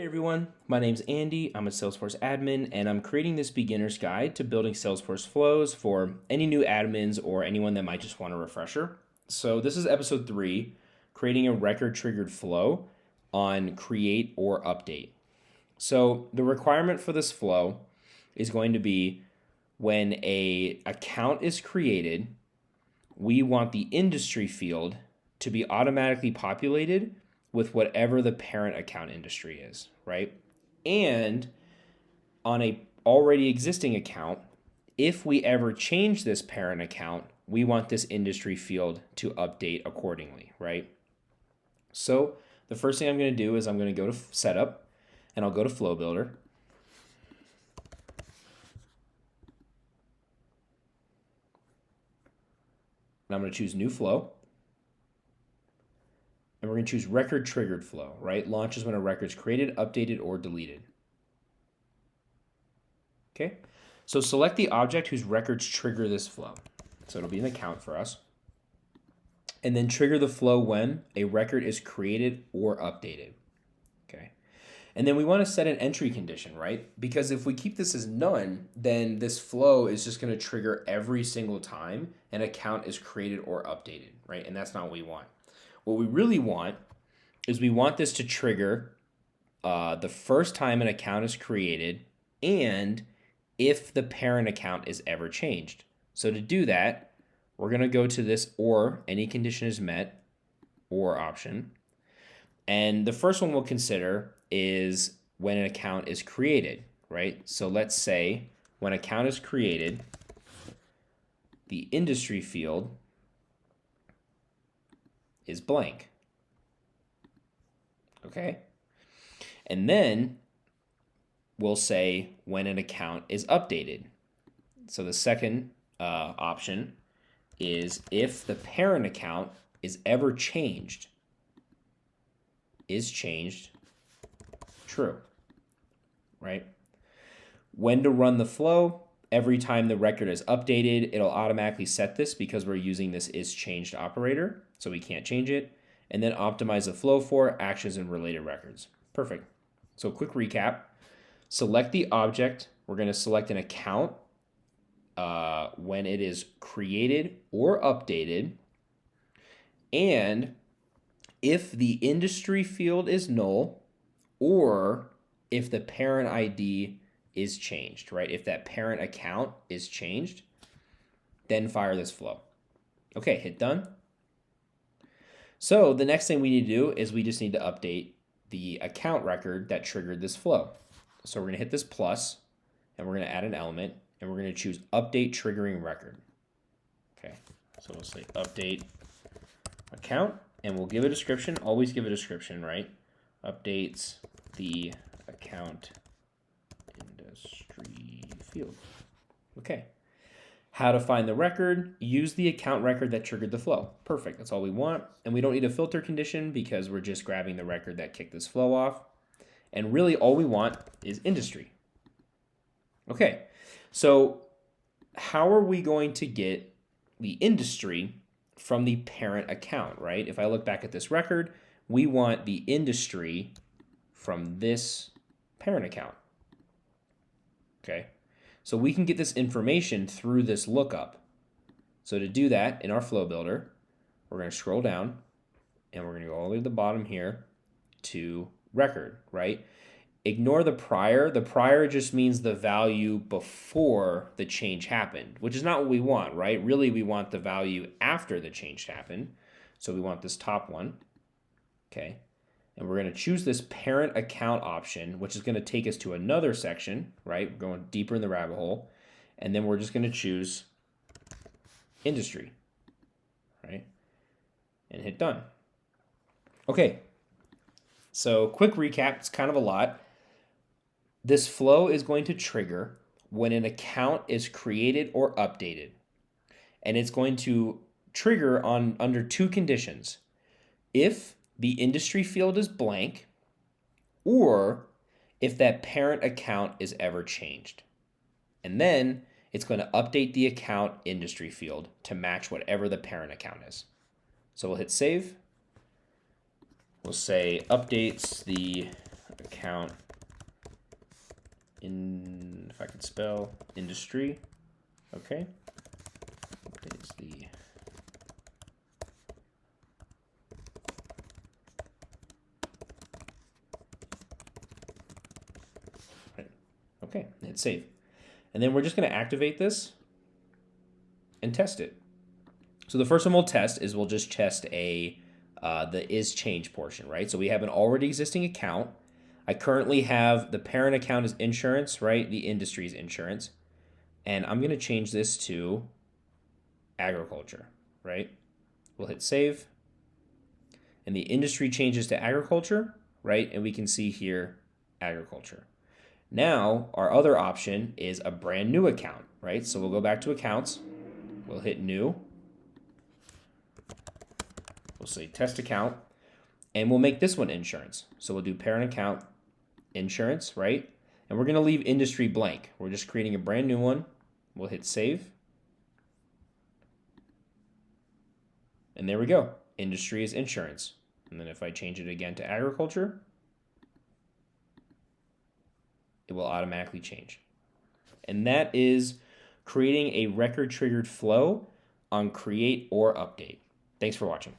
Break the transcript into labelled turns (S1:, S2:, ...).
S1: Everyone, my name's Andy. I'm a Salesforce admin, and I'm creating this beginner's guide to building Salesforce Flows for any new admins or anyone that might just want a refresher. So this is episode 3, creating a record-triggered flow on create or update. So the requirement for this flow is going to be when an account is created, we want the industry field to be automatically populated with whatever the parent account industry is, right? And on a already existing account, if we ever change this parent account, we want this industry field to update accordingly, right? So the first thing I'm going to do is I'm going to go to Setup, and I'll go to Flow Builder. And I'm going to choose New Flow. And we're going to choose record triggered flow, right? Launches when a record's created, updated, or deleted. Okay, so select the object whose records trigger this flow. So it'll be an account for us. And then trigger the flow when a record is created or updated. Okay, and then we want to set an entry condition, right? Because if we keep this as none, then this flow is just going to trigger every single time an account is created or updated, right? And that's not what we want. What we really want is we want this to trigger the first time an account is created and if the parent account is ever changed. So to do that, we're going to go to this or any condition is met or option. And the first one we'll consider is when an account is created, right? So let's say when an account is created, the industry field is blank. Okay? And then we'll say when an account is updated. So the second option is if the parent account is ever changed. Is changed true, right? When to run the flow? Every time the record is updated, it'll automatically set this because we're using this is changed operator, so we can't change it. And then optimize the flow for actions and related records. Perfect. So quick recap. Select the object. We're going to select an account when it is created or updated. And if the industry field is null or if the parent ID is changed, right? If that parent account is changed, then fire this flow. Okay, hit done. So the next thing we need to do is we just need to update the account record that triggered this flow. So we're going to hit this plus, and we're going to add an element, and we're going to choose update triggering record. Okay, so we'll say update account, and we'll give a description. Always give a description, right? Updates the account industry field. Okay. How to find the record? Use the account record that triggered the flow. Perfect. That's all we want. And we don't need a filter condition because we're just grabbing the record that kicked this flow off. And really all we want is industry. Okay. So how are we going to get the industry from the parent account, right? If I look back at this record, we want the industry from this parent account. Okay. So we can get this information through this lookup. So to do that in our flow builder, we're going to scroll down and we're going to go all the way to the bottom here to record, right? Ignore the prior. The prior just means the value before the change happened, which is not what we want, right? Really, we want the value after the change happened. So we want this top one, okay? And we're going to choose this parent account option, which is going to take us to another section, right? We're going deeper in the rabbit hole. And then we're just going to choose industry, right? And hit done. Okay. So quick recap, it's kind of a lot. This flow is going to trigger when an account is created or updated. And it's going to trigger under two conditions. If the industry field is blank, or if that parent account is ever changed. And then it's going to update the account industry field to match whatever the parent account is. So we'll hit save. We'll say updates the account if I can spell, industry. Okay. What is the right. Okay, hit save. And then we're just going to activate this and test it. So the first one we'll test is we'll just test the is change portion, right? So we have an already existing account. I currently have the parent account is insurance, right? The industry is insurance. And I'm going to change this to agriculture, right? We'll hit save. And the industry changes to agriculture, right? And we can see here agriculture. Now, our other option is a brand new account, right? So we'll go back to accounts. We'll hit new. We'll say test account. And we'll make this one insurance. So we'll do parent account, insurance, right? And we're going to leave industry blank. We're just creating a brand new one. We'll hit save. And there we go. Industry is insurance. And then if I change it again to agriculture, it will automatically change. And that is creating a record triggered flow on create or update. Thanks for watching.